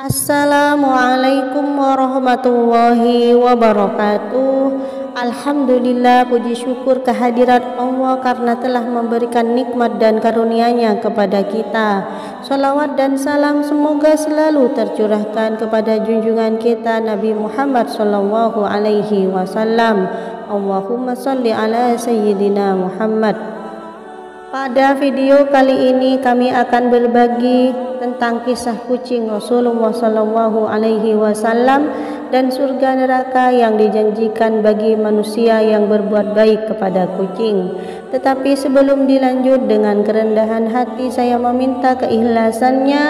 Assalamualaikum warahmatullahi wabarakatuh. Alhamdulillah, puji syukur kehadirat Allah karena telah memberikan nikmat dan karunia-Nya kepada kita. Salawat dan salam semoga selalu tercurahkan kepada junjungan kita Nabi Muhammad sallallahu alaihi wasallam. Allahumma shalli ala sayyidina Muhammad. Pada video kali ini kami akan berbagi tentang kisah kucing Rasulullah sallallahu alaihi wasallam dan surga neraka yang dijanjikan bagi manusia yang berbuat baik kepada kucing. Tetapi sebelum dilanjut, dengan kerendahan hati saya meminta keikhlasannya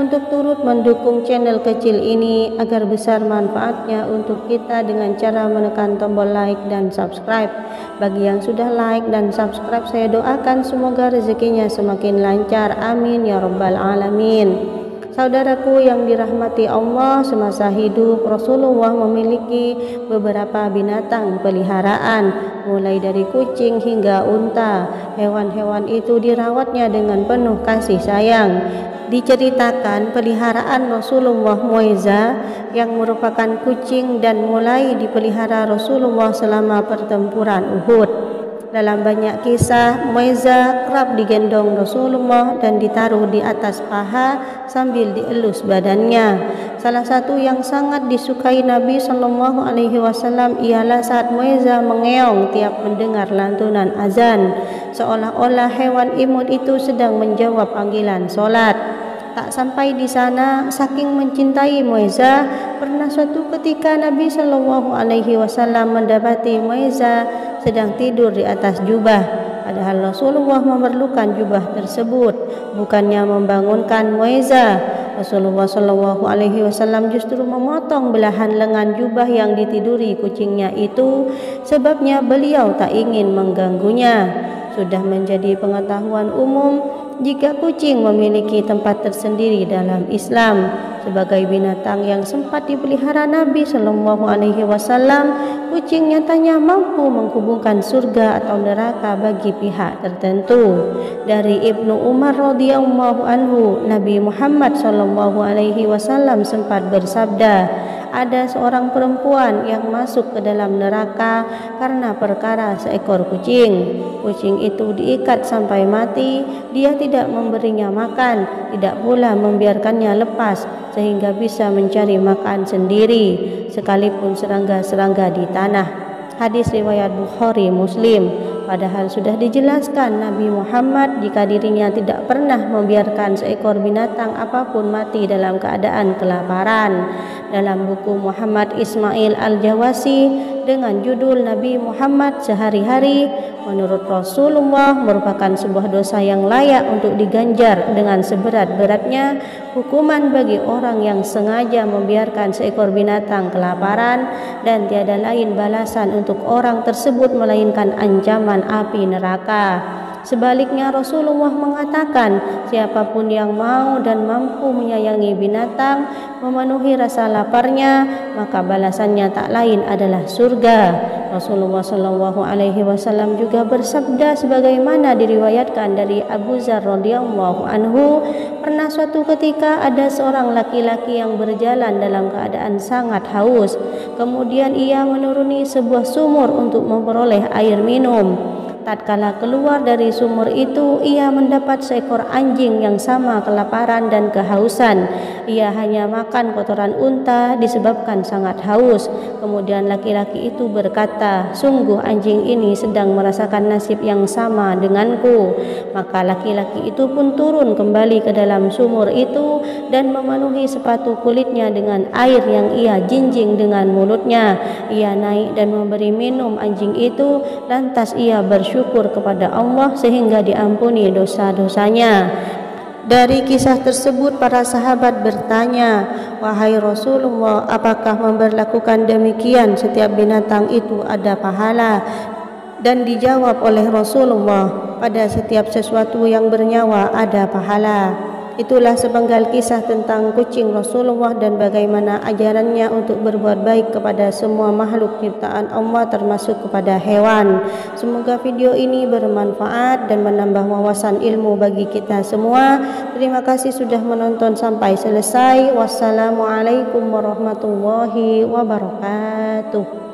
untuk turut mendukung channel kecil ini agar besar manfaatnya untuk kita dengan cara menekan tombol like dan subscribe. Bagi yang sudah like dan subscribe, saya doakan semoga rezekinya semakin lancar, amin ya rabbal alamin. Saudaraku yang dirahmati Allah, semasa hidup Rasulullah memiliki beberapa binatang peliharaan, mulai dari kucing hingga unta. Hewan-hewan itu dirawatnya dengan penuh kasih sayang. Diceritakan peliharaan Rasulullah Mu'izah yang merupakan kucing dan mulai dipelihara Rasulullah selama pertempuran Uhud. Dalam banyak kisah, Mu'izah kerap digendong Rasulullah dan ditaruh di atas paha sambil dielus badannya. Salah satu yang sangat disukai Nabi Shallallahu Alaihi Wasallam ialah saat Mu'izah mengeong tiap mendengar lantunan azan, seolah-olah hewan imut itu sedang menjawab panggilan solat. Tak sampai di sana, saking mencintai Mu'izah, pernah suatu ketika Nabi Shallallahu Alaihi Wasallam mendapati Mu'izah sedang tidur di atas jubah. Padahal Rasulullah memerlukan jubah tersebut, bukannya membangunkan Mu'izah. Rasulullah Shallallahu Alaihi Wasallam justru memotong belahan lengan jubah yang ditiduri kucingnya itu. Sebabnya beliau tak ingin mengganggunya. Sudah menjadi pengetahuan umum jika kucing memiliki tempat tersendiri dalam Islam. Sebagai binatang yang sempat dipelihara Nabi Shallallahu Alaihi Wasallam, kucing nyatanya mampu menghubungkan surga atau neraka bagi pihak tertentu. Dari Ibnu Umar radhiyallahu anhu, Nabi Muhammad Shallallahu Alaihi Wasallam sempat bersabda, ada seorang perempuan yang masuk ke dalam neraka karena perkara seekor kucing. Kucing itu diikat sampai mati. Dia tidak memberinya makan, tidak pula membiarkannya lepas sehingga bisa mencari makan sendiri, sekalipun serangga-serangga di tanah. Hadis riwayat Bukhari Muslim. Padahal sudah dijelaskan Nabi Muhammad jika dirinya tidak pernah membiarkan seekor binatang apapun mati dalam keadaan kelaparan. Dalam buku Muhammad Ismail Al-Jawasi dengan judul Nabi Muhammad Sehari-hari, menurut Rasulullah merupakan sebuah dosa yang layak untuk diganjar dengan seberat-beratnya hukuman bagi orang yang sengaja membiarkan seekor binatang kelaparan, dan tiada lain balasan untuk orang tersebut melainkan ancaman api neraka. Sebaliknya Rasulullah mengatakan, siapapun yang mau dan mampu menyayangi binatang, memenuhi rasa laparnya, maka balasannya tak lain adalah surga. Rasulullah Shallallahu Alaihi Wasallam juga bersabda sebagaimana diriwayatkan dari Abu Dzar radhiyallahu anhu, pernah suatu ketika ada seorang laki-laki yang berjalan dalam keadaan sangat haus. Kemudian ia menuruni sebuah sumur untuk memperoleh air minum. Tatkala keluar dari sumur itu, ia mendapat seekor anjing yang sama kelaparan dan kehausan. Ia hanya makan kotoran unta disebabkan sangat haus. Kemudian laki-laki itu berkata, sungguh anjing ini sedang merasakan nasib yang sama denganku. Maka laki-laki itu pun turun kembali ke dalam sumur itu dan memenuhi sepatu kulitnya dengan air yang ia jinjing dengan mulutnya. Ia naik dan memberi minum anjing itu, lantas ia bersyukur kepada Allah sehingga diampuni dosa-dosanya. Dari kisah tersebut para sahabat bertanya, wahai Rasulullah, apakah memberlakukan demikian setiap binatang itu ada pahala? Dan dijawab oleh Rasulullah, pada setiap sesuatu yang bernyawa ada pahala. Itulah sepenggal kisah tentang kucing Rasulullah dan bagaimana ajarannya untuk berbuat baik kepada semua makhluk ciptaan Allah termasuk kepada hewan. Semoga video ini bermanfaat dan menambah wawasan ilmu bagi kita semua. Terima kasih sudah menonton sampai selesai. Wassalamualaikum warahmatullahi wabarakatuh.